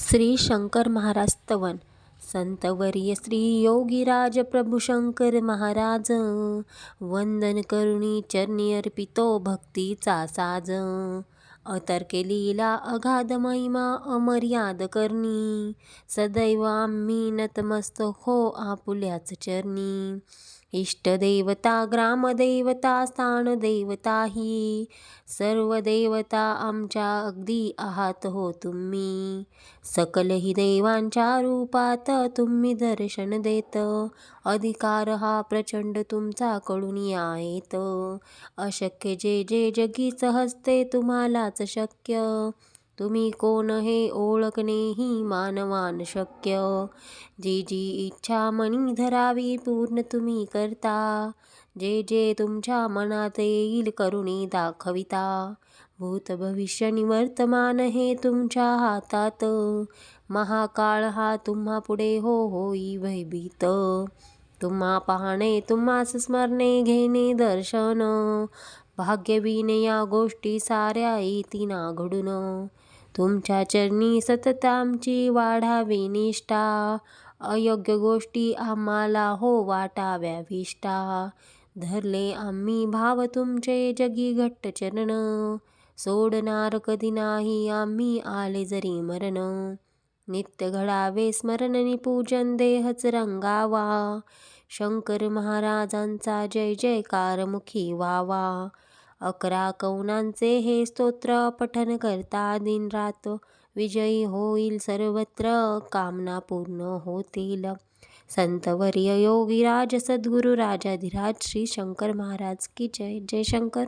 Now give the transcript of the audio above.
श्री शंकर महाराज स्तवन. संतवर्य श्री योगीराज प्रभू शंकर महाराज, वंदन करुणी चरणी अर्पितो भक्तीचा साज. अतर्के लीला अगाध महिमा अमर्याद करणी, सदैव आम्ही नतमस्तक हो आपुल्याच चरणी. इष्टदेवता ग्रामदेवता स्थानदेवता ही, सर्व देवता आमच्या अगदी आहात हो तुम्ही. सकल ही देवांच्या रूपात तुम्ही दर्शन देत, अधिकार हा प्रचंड तुमचा कडून येत. अशक्य जे जे जगी सहजते तुम्हालाच शक्य, तुम्ही कोण हे ओळखणेही मानवान शक्य. जी जी इच्छा मनी धरावी पूर्ण तुम्ही करता, जे जे तुमच्या मनात येईल करुणी दाखविता. भूत भविष्य वर्तमान हे तुमच्या हातात, महाकाळ हा तुम्हा पुढे हो होई भयभीत. तुम्हा पाहणे तुम्हास स्मरणे घेणे दर्शन, भाग्यवीन या गोष्टी साऱ्या येतीना घडून. तुमच्या चरणी सतत आमची वाढावी निष्ठा, अयोग्य गोष्टी आम्हाला हो वाटाव्या विष्टा. धरले आम्ही भाव तुमचे जगी घट्ट चरण, सोडणार कधी नाही आम्ही आले जरी मरण. नित्य घडावे स्मरण नि पूजन देहच रंगावा, शंकर महाराजांचा जय जयकार मुखी व्हावा. 11 कवनांचे हे स्तोत्र पठन करता दिनरात, विजयी होईल सर्वत्र कामना पूर्ण होतील. संतवर्य योगीराज सद्गुरु राजाधिराज श्री शंकर महाराज की जय. जय शंकर.